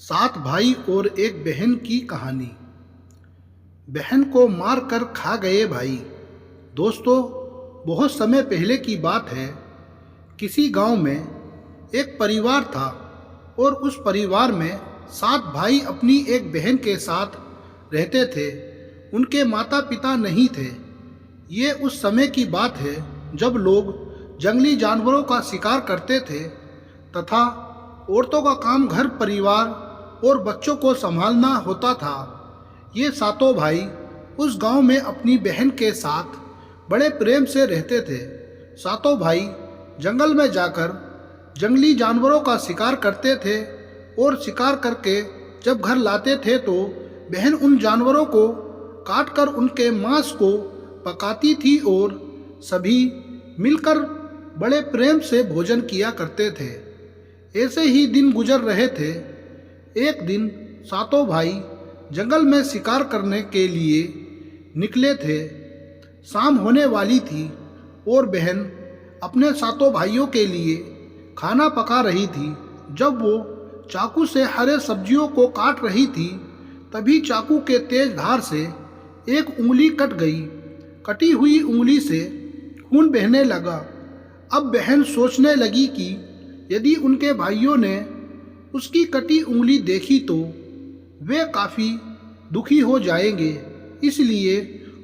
सात भाई और एक बहन की कहानी। बहन को मार कर खा गए भाई। दोस्तों, बहुत समय पहले की बात है। किसी गांव में एक परिवार था और उस परिवार में सात भाई अपनी एक बहन के साथ रहते थे। उनके माता पिता नहीं थे। ये उस समय की बात है जब लोग जंगली जानवरों का शिकार करते थे तथा औरतों का काम घर परिवार और बच्चों को संभालना होता था। ये सातों भाई उस गांव में अपनी बहन के साथ बड़े प्रेम से रहते थे। सातों भाई जंगल में जाकर जंगली जानवरों का शिकार करते थे और शिकार करके जब घर लाते थे तो बहन उन जानवरों को काटकर उनके मांस को पकाती थी और सभी मिलकर बड़े प्रेम से भोजन किया करते थे। ऐसे ही दिन गुजर रहे थे। एक दिन सातों भाई जंगल में शिकार करने के लिए निकले थे। शाम होने वाली थी और बहन अपने सातों भाइयों के लिए खाना पका रही थी। जब वो चाकू से हरे सब्जियों को काट रही थी तभी चाकू के तेज धार से एक उंगली कट गई। कटी हुई उंगली से खून बहने लगा। अब बहन सोचने लगी कि यदि उनके भाइयों ने उसकी कटी उंगली देखी तो वे काफ़ी दुखी हो जाएंगे। इसलिए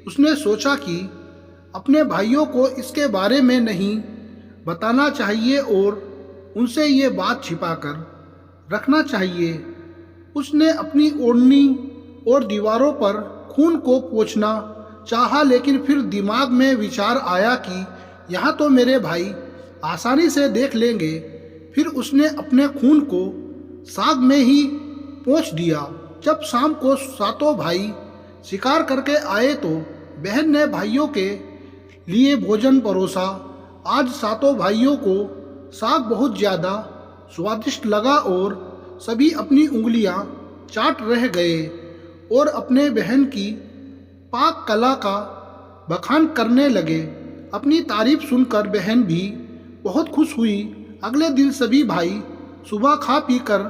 उसने सोचा कि अपने भाइयों को इसके बारे में नहीं बताना चाहिए और उनसे ये बात छिपाकर रखना चाहिए। उसने अपनी ओढ़नी और दीवारों पर खून को पोंछना चाहा, लेकिन फिर दिमाग में विचार आया कि यहाँ तो मेरे भाई आसानी से देख लेंगे। फिर उसने अपने खून को साग में ही पोंछ दिया। जब शाम को सातों भाई शिकार करके आए तो बहन ने भाइयों के लिए भोजन परोसा। आज सातों भाइयों को साग बहुत ज़्यादा स्वादिष्ट लगा और सभी अपनी उंगलियां चाट रह गए और अपने बहन की पाक कला का बखान करने लगे। अपनी तारीफ सुनकर बहन भी बहुत खुश हुई। अगले दिन सभी भाई सुबह खा पी कर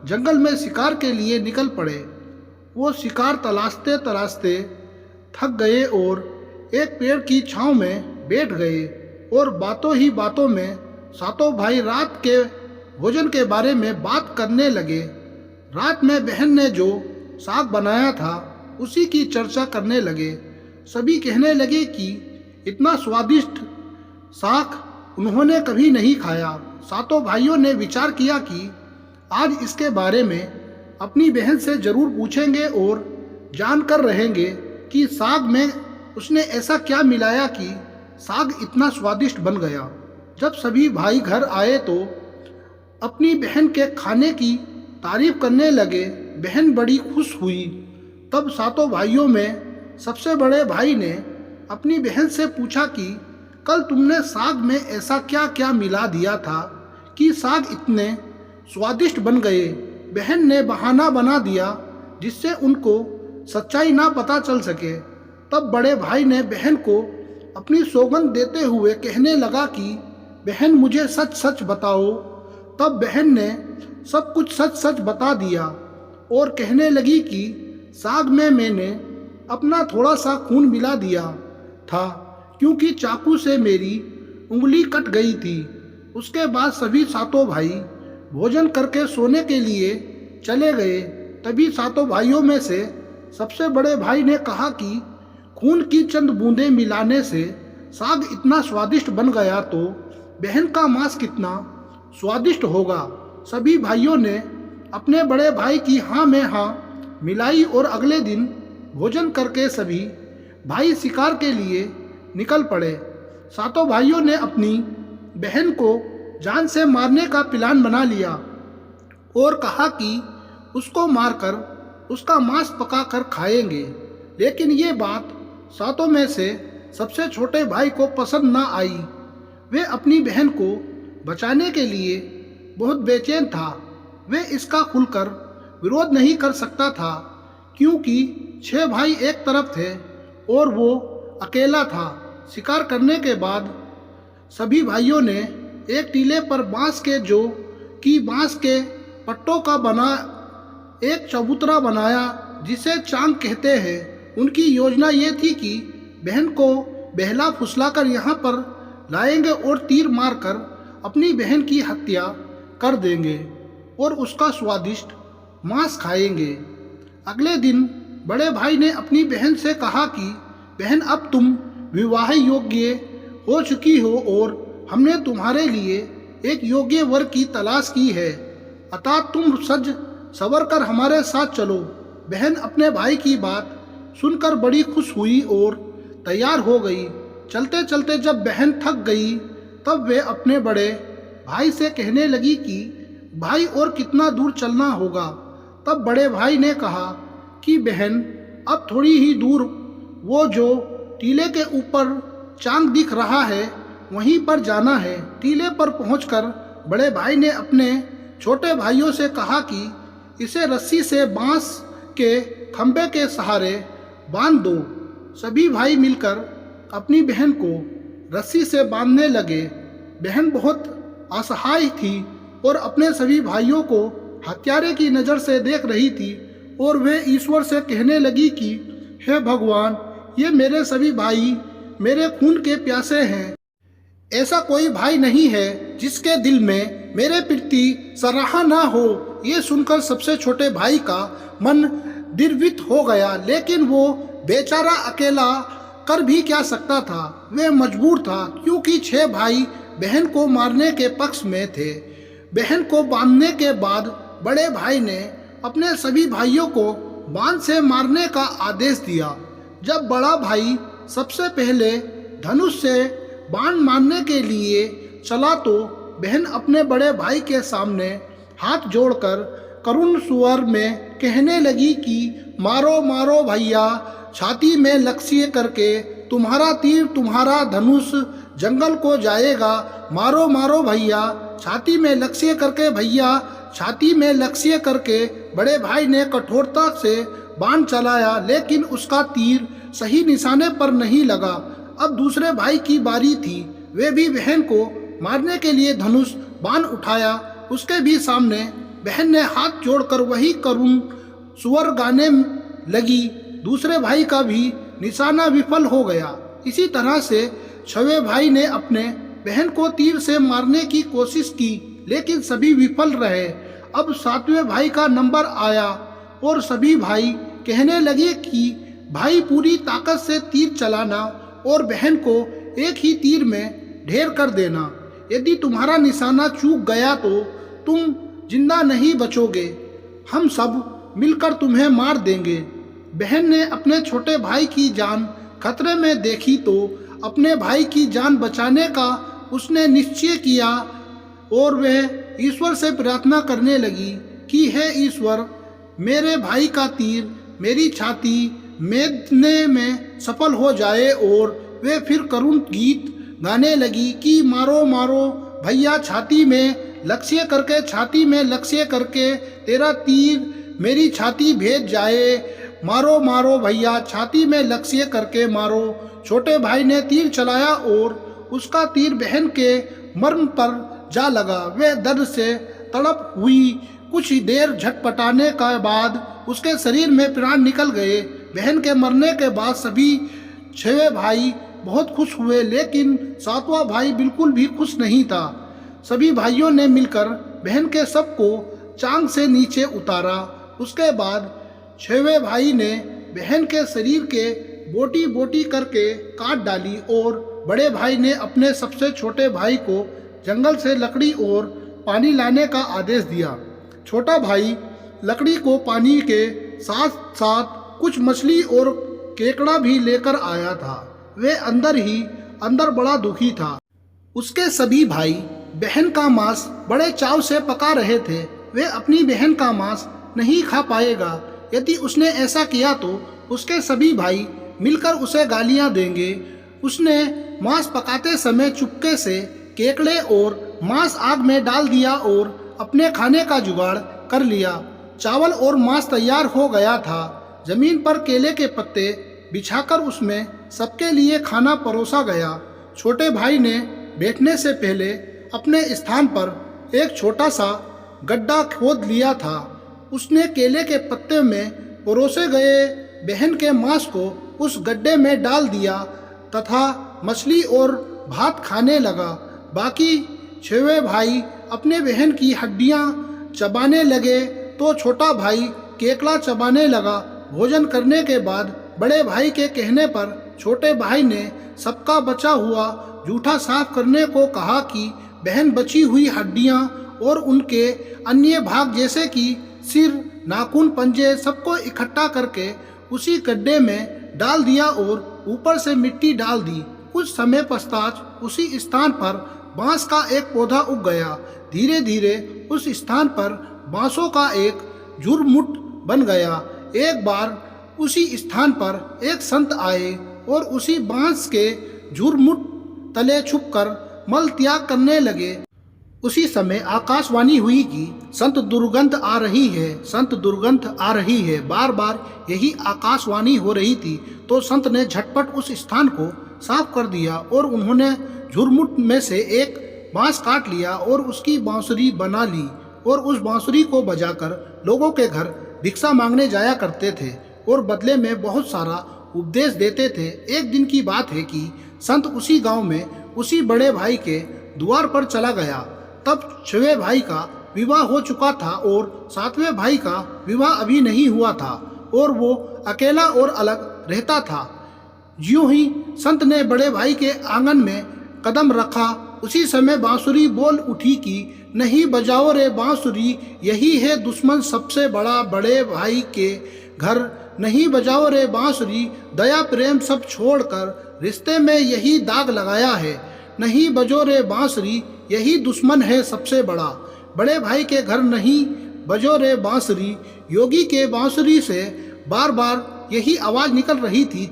जंगल में शिकार के लिए निकल पड़े। वो शिकार तलाशते तलाशते थक गए और एक पेड़ की छांव में बैठ गए और बातों ही बातों में सातों भाई रात के भोजन के बारे में बात करने लगे। रात में बहन ने जो साग बनाया था उसी की चर्चा करने लगे। सभी कहने लगे कि इतना स्वादिष्ट साग उन्होंने कभी नहीं खाया। सातों भाइयों ने विचार किया कि आज इसके बारे में अपनी बहन से जरूर पूछेंगे और जानकर रहेंगे कि साग में उसने ऐसा क्या मिलाया कि साग इतना स्वादिष्ट बन गया। जब सभी भाई घर आए तो अपनी बहन के खाने की तारीफ करने लगे। बहन बड़ी खुश हुई। तब सातों भाइयों में सबसे बड़े भाई ने अपनी बहन से पूछा कि कल तुमने साग में ऐसा क्या क्या मिला दिया था कि साग इतने स्वादिष्ट बन गए। बहन ने बहाना बना दिया जिससे उनको सच्चाई ना पता चल सके। तब बड़े भाई ने बहन को अपनी सौगंध देते हुए कहने लगा कि बहन मुझे सच सच बताओ। तब बहन ने सब कुछ सच सच बता दिया और कहने लगी कि साग में मैंने अपना थोड़ा सा खून मिला दिया था क्योंकि चाकू से मेरी उंगली कट गई थी। उसके बाद सभी सातों भाई भोजन करके सोने के लिए चले गए। तभी सातों भाइयों में से सबसे बड़े भाई ने कहा कि खून की चंद बूंदें मिलाने से साग इतना स्वादिष्ट बन गया तो बहन का मांस कितना स्वादिष्ट होगा। सभी भाइयों ने अपने बड़े भाई की हाँ में हाँ मिलाई और अगले दिन भोजन करके सभी भाई शिकार के लिए निकल पड़े। सातों भाइयों ने अपनी बहन को जान से मारने का प्लान बना लिया और कहा कि उसको मारकर उसका मांस पकाकर खाएंगे। लेकिन ये बात सातों में से सबसे छोटे भाई को पसंद ना आई। वे अपनी बहन को बचाने के लिए बहुत बेचैन था। वे इसका खुलकर विरोध नहीं कर सकता था क्योंकि 6 भाई एक तरफ थे और वो अकेला था। शिकार करने के बाद सभी भाइयों ने एक टीले पर बांस के पट्टों का बना एक चबूतरा बनाया जिसे चांग कहते हैं। उनकी योजना ये थी कि बहन को बहला फुसलाकर यहाँ पर लाएंगे और तीर मारकर अपनी बहन की हत्या कर देंगे और उसका स्वादिष्ट मांस खाएंगे। अगले दिन बड़े भाई ने अपनी बहन से कहा कि बहन, अब तुम विवाह योग्य हो चुकी हो और हमने तुम्हारे लिए एक योग्य वर की तलाश की है, अतः तुम सज सवर कर हमारे साथ चलो। बहन अपने भाई की बात सुनकर बड़ी खुश हुई और तैयार हो गई। चलते चलते जब बहन थक गई तब वे अपने बड़े भाई से कहने लगी कि भाई, और कितना दूर चलना होगा। तब बड़े भाई ने कहा कि बहन, अब थोड़ी ही दूर वो जो टीले के ऊपर चांद दिख रहा है वहीं पर जाना है। टीले पर पहुंचकर बड़े भाई ने अपने छोटे भाइयों से कहा कि इसे रस्सी से बांस के खंभे के सहारे बांध दो। सभी भाई मिलकर अपनी बहन को रस्सी से बांधने लगे। बहन बहुत असहाय थी और अपने सभी भाइयों को हत्यारे की नज़र से देख रही थी और वे ईश्वर से कहने लगी कि हे भगवान, ये मेरे सभी भाई मेरे खून के प्यासे हैं। ऐसा कोई भाई नहीं है जिसके दिल में मेरे प्रति सराहा ना हो। ये सुनकर सबसे छोटे भाई का मन द्रवित हो गया, लेकिन वो बेचारा अकेला कर भी क्या सकता था। वे मजबूर था क्योंकि 6 भाई बहन को मारने के पक्ष में थे। बहन को बांधने के बाद बड़े भाई ने अपने सभी भाइयों को बांध से मारने का आदेश दिया। जब बड़ा भाई सबसे पहले धनुष से बाण मारने के लिए चला तो बहन अपने बड़े भाई के सामने हाथ जोड़कर करुण स्वर में कहने लगी कि मारो मारो भैया, छाती में लक्ष्य करके तुम्हारा तीर तुम्हारा धनुष जंगल को जाएगा। मारो मारो भैया, छाती में लक्ष्य करके भैया, छाती में लक्ष्य करके। बड़े भाई ने कठोरता से बाण चलाया, लेकिन उसका तीर सही निशाने पर नहीं लगा। अब दूसरे भाई की बारी थी। वे भी बहन को मारने के लिए धनुष बाण उठाया। उसके भी सामने बहन ने हाथ जोड़कर वही करुण स्वर गाने लगी। दूसरे भाई का भी निशाना विफल हो गया। इसी तरह से 6वें भाई ने अपने बहन को तीर से मारने की कोशिश की, लेकिन सभी विफल रहे। अब 7वें भाई का नंबर आया और सभी भाई कहने लगे कि भाई, पूरी ताकत से तीर चलाना और बहन को एक ही तीर में ढेर कर देना। यदि तुम्हारा निशाना चूक गया तो तुम जिंदा नहीं बचोगे, हम सब मिलकर तुम्हें मार देंगे। बहन ने अपने छोटे भाई की जान खतरे में देखी तो अपने भाई की जान बचाने का उसने निश्चय किया और वह ईश्वर से प्रार्थना करने लगी कि हे ईश्वर, मेरे भाई का तीर मेरी छाती मेदने में सफल हो जाए। और वे फिर करुण गीत गाने लगी कि मारो मारो भैया, छाती में लक्ष्य करके, छाती में लक्ष्य करके तेरा तीर मेरी छाती भेद जाए। मारो मारो भैया, छाती में लक्ष्य करके मारो। छोटे भाई ने तीर चलाया और उसका तीर बहन के मर्म पर जा लगा। वे दर्द से तड़प हुई। कुछ देर झटपटाने के बाद उसके शरीर में प्राण निकल गए। बहन के मरने के बाद सभी 6 भाई बहुत खुश हुए, लेकिन 7वां भाई बिल्कुल भी खुश नहीं था। सभी भाइयों ने मिलकर बहन के शव को चांग से नीचे उतारा। उसके बाद 6वें भाई ने बहन के शरीर के बोटी बोटी करके काट डाली और बड़े भाई ने अपने सबसे छोटे भाई को जंगल से लकड़ी और पानी लाने का आदेश दिया। छोटा भाई लकड़ी को पानी के साथ साथ कुछ मछली और केकड़ा भी लेकर आया था। वे अंदर ही अंदर बड़ा दुखी था। उसके सभी भाई बहन का मांस बड़े चाव से पका रहे थे। वे अपनी बहन का मांस नहीं खा पाएगा। यदि उसने ऐसा किया तो उसके सभी भाई मिलकर उसे गालियां देंगे। उसने मांस पकाते समय चुपके से केकड़े और मांस आग में डाल दिया और अपने खाने का जुगाड़ कर लिया। चावल और मांस तैयार हो गया था। जमीन पर केले के पत्ते बिछाकर उसमें सबके लिए खाना परोसा गया। छोटे भाई ने बैठने से पहले अपने स्थान पर एक छोटा सा गड्ढा खोद लिया था उसने केले के पत्ते में परोसे गए बहन के मांस को उस गड्ढे में डाल दिया तथा मछली और भात खाने लगा। बाकी छवे भाई अपने बहन की हड्डियां चबाने लगे तो छोटा भाई केकड़ा चबाने लगा। भोजन करने के बाद बड़े भाई के कहने पर छोटे भाई ने सबका बचा हुआ जूठा साफ करने को कहा कि बहन बची हुई हड्डियां और उनके अन्य भाग जैसे कि सिर, नाखून, पंजे सबको इकट्ठा करके उसी गड्ढे में डाल दिया और ऊपर से मिट्टी डाल दी। कुछ समय पश्चात उसी स्थान पर बांस का एक पौधा उग गया। धीरे धीरे उस स्थान पर बांसों का एक झुरमुट बन गया। एक बार उसी स्थान पर एक संत आए और उसी बांस के झुरमुट तले छुपकर मल त्याग करने लगे। उसी समय आकाशवाणी हुई कि संत दुर्गंध आ रही है, संत दुर्गंध आ रही है। बार बार यही आकाशवाणी हो रही थी तो संत ने झटपट उस स्थान को साफ कर दिया और उन्होंने झुरमुट में से एक बांस काट लिया और उसकी बांसुरी बना ली और उस बांसुरी को बजाकर लोगों के घर भिक्षा मांगने जाया करते थे और बदले में बहुत सारा उपदेश देते थे। एक दिन की बात है कि संत उसी गांव में उसी बड़े भाई के द्वार पर चला गया। तब छवे भाई का विवाह हो चुका था और सातवें भाई का विवाह अभी नहीं हुआ था और वो अकेला और अलग रहता था। ज्यों ही संत ने बड़े भाई के आंगन में कदम रखा उसी समय बांसुरी बोल उठी कि नहीं बजाओ रे बांसुरी, यही है दुश्मन सबसे बड़ा बड़े भाई के घर। नहीं बजाओ रे बांसुरी, दया प्रेम सब छोड़कर रिश्ते में यही दाग लगाया है। नहीं बजो रे बांसुरी, यही दुश्मन है सबसे बड़ा बड़े भाई के घर। नहीं बजो रे बांसुरी, योगी के बांसुरी से बार बार यही आवाज़ निकल रही थी,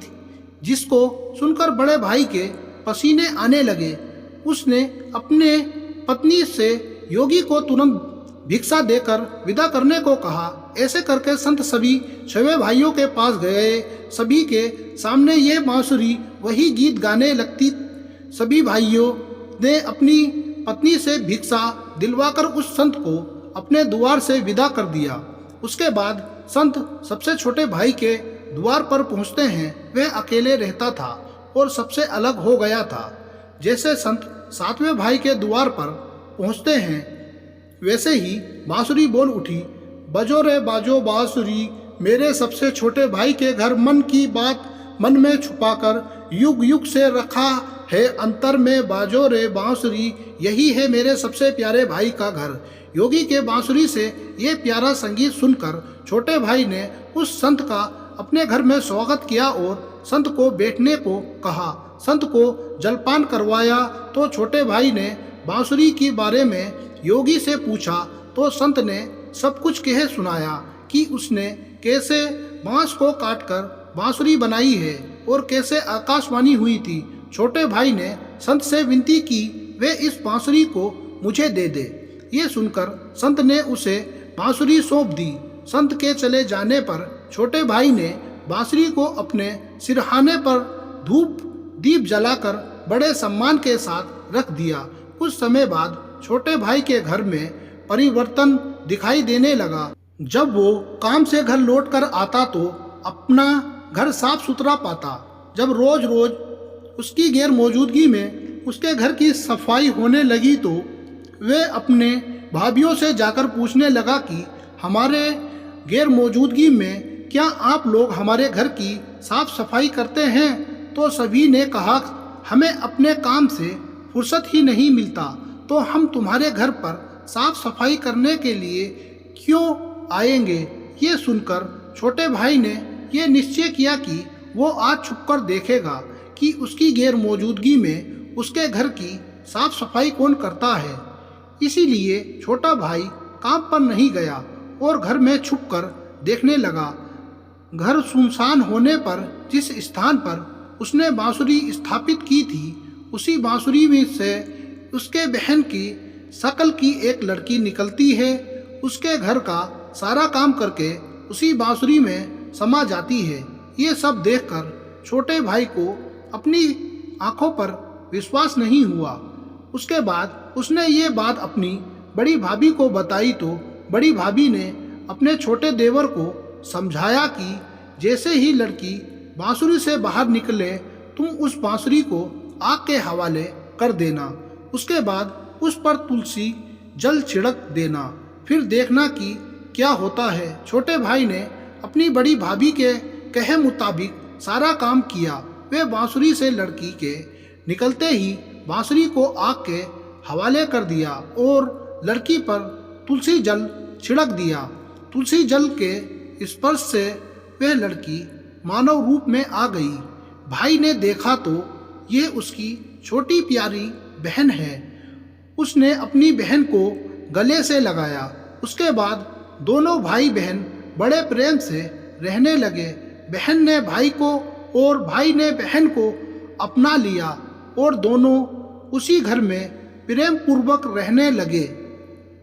जिसको सुनकर बड़े भाई के पसीने आने लगे। उसने अपने पत्नी से योगी को तुरंत भिक्षा देकर विदा करने को कहा। ऐसे करके संत सभी छवे भाइयों के पास गए। सभी के सामने ये बांसुरी वही गीत गाने लगती। सभी भाइयों ने अपनी पत्नी से भिक्षा दिलवाकर उस संत को अपने द्वार से विदा कर दिया। उसके बाद संत सबसे छोटे भाई के द्वार पर पहुंचते हैं। वह अकेले रहता था और सबसे अलग हो गया था। जैसे संत सातवें भाई के द्वार पर पहुंचते हैं वैसे ही बांसुरी बोल उठी, बजो रे बाजो बांसुरी, मेरे सबसे छोटे भाई के घर। मन की बात मन में छुपाकर युग युग से रखा है अंतर में। बाजो रे बांसुरी, यही है मेरे सबसे प्यारे भाई का घर। योगी के बांसुरी से ये प्यारा संगीत सुनकर छोटे भाई ने उस संत का अपने घर में स्वागत किया और संत को बैठने को कहा। संत को जलपान करवाया तो छोटे भाई ने बांसुरी के बारे में योगी से पूछा तो संत ने सब कुछ कह सुनाया कि उसने कैसे बांस को काटकर बांसुरी बनाई है और कैसे आकाशवाणी हुई थी। छोटे भाई ने संत से विनती की वे इस बांसुरी को मुझे दे दे। ये सुनकर संत ने उसे बांसुरी सौंप दी। संत के चले जाने पर छोटे भाई ने बांसुरी को अपने सिरहाने पर धूप दीप जलाकर बड़े सम्मान के साथ रख दिया। कुछ समय बाद छोटे भाई के घर में परिवर्तन दिखाई देने लगा। जब वो काम से घर लौटकर आता तो अपना घर साफ सुथरा पाता। जब रोज रोज उसकी गैर मौजूदगी में उसके घर की सफाई होने लगी तो वे अपने भाभियों से जाकर पूछने लगा कि हमारे गैर मौजूदगी में क्या आप लोग हमारे घर की साफ सफाई करते हैं? तो सभी ने कहा हमें अपने काम से फुर्सत ही नहीं मिलता तो हम तुम्हारे घर पर साफ सफाई करने के लिए क्यों आएंगे। ये सुनकर छोटे भाई ने ये निश्चय किया कि वो आज छुपकर देखेगा कि उसकी गैर मौजूदगी में उसके घर की साफ सफाई कौन करता है। इसीलिए छोटा भाई काम पर नहीं गया और घर में छुपकर देखने लगा। घर सुनसान होने पर जिस स्थान पर उसने बांसुरी स्थापित की थी उसी बांसुरी में से उसके बहन की शक्ल की एक लड़की निकलती है। उसके घर का सारा काम करके उसी बांसुरी में समा जाती है। ये सब देखकर छोटे भाई को अपनी आंखों पर विश्वास नहीं हुआ। उसके बाद उसने ये बात अपनी बड़ी भाभी को बताई तो बड़ी भाभी ने अपने छोटे देवर को समझाया कि जैसे ही लड़की बांसुरी से बाहर निकले तुम उस बांसुरी को आग के हवाले कर देना। उसके बाद उस पर तुलसी जल छिड़क देना, फिर देखना कि क्या होता है। छोटे भाई ने अपनी बड़ी भाभी के कहे मुताबिक सारा काम किया। वे बांसुरी से लड़की के निकलते ही बांसुरी को आग के हवाले कर दिया और लड़की पर तुलसी जल छिड़क दिया। तुलसी जल के स्पर्श से वह लड़की मानव रूप में आ गई। भाई ने देखा तो ये उसकी छोटी प्यारी बहन है। उसने अपनी बहन को गले से लगाया। उसके बाद दोनों भाई बहन बड़े प्रेम से रहने लगे। बहन ने भाई को और भाई ने बहन को अपना लिया और दोनों उसी घर में प्रेम पूर्वक रहने लगे।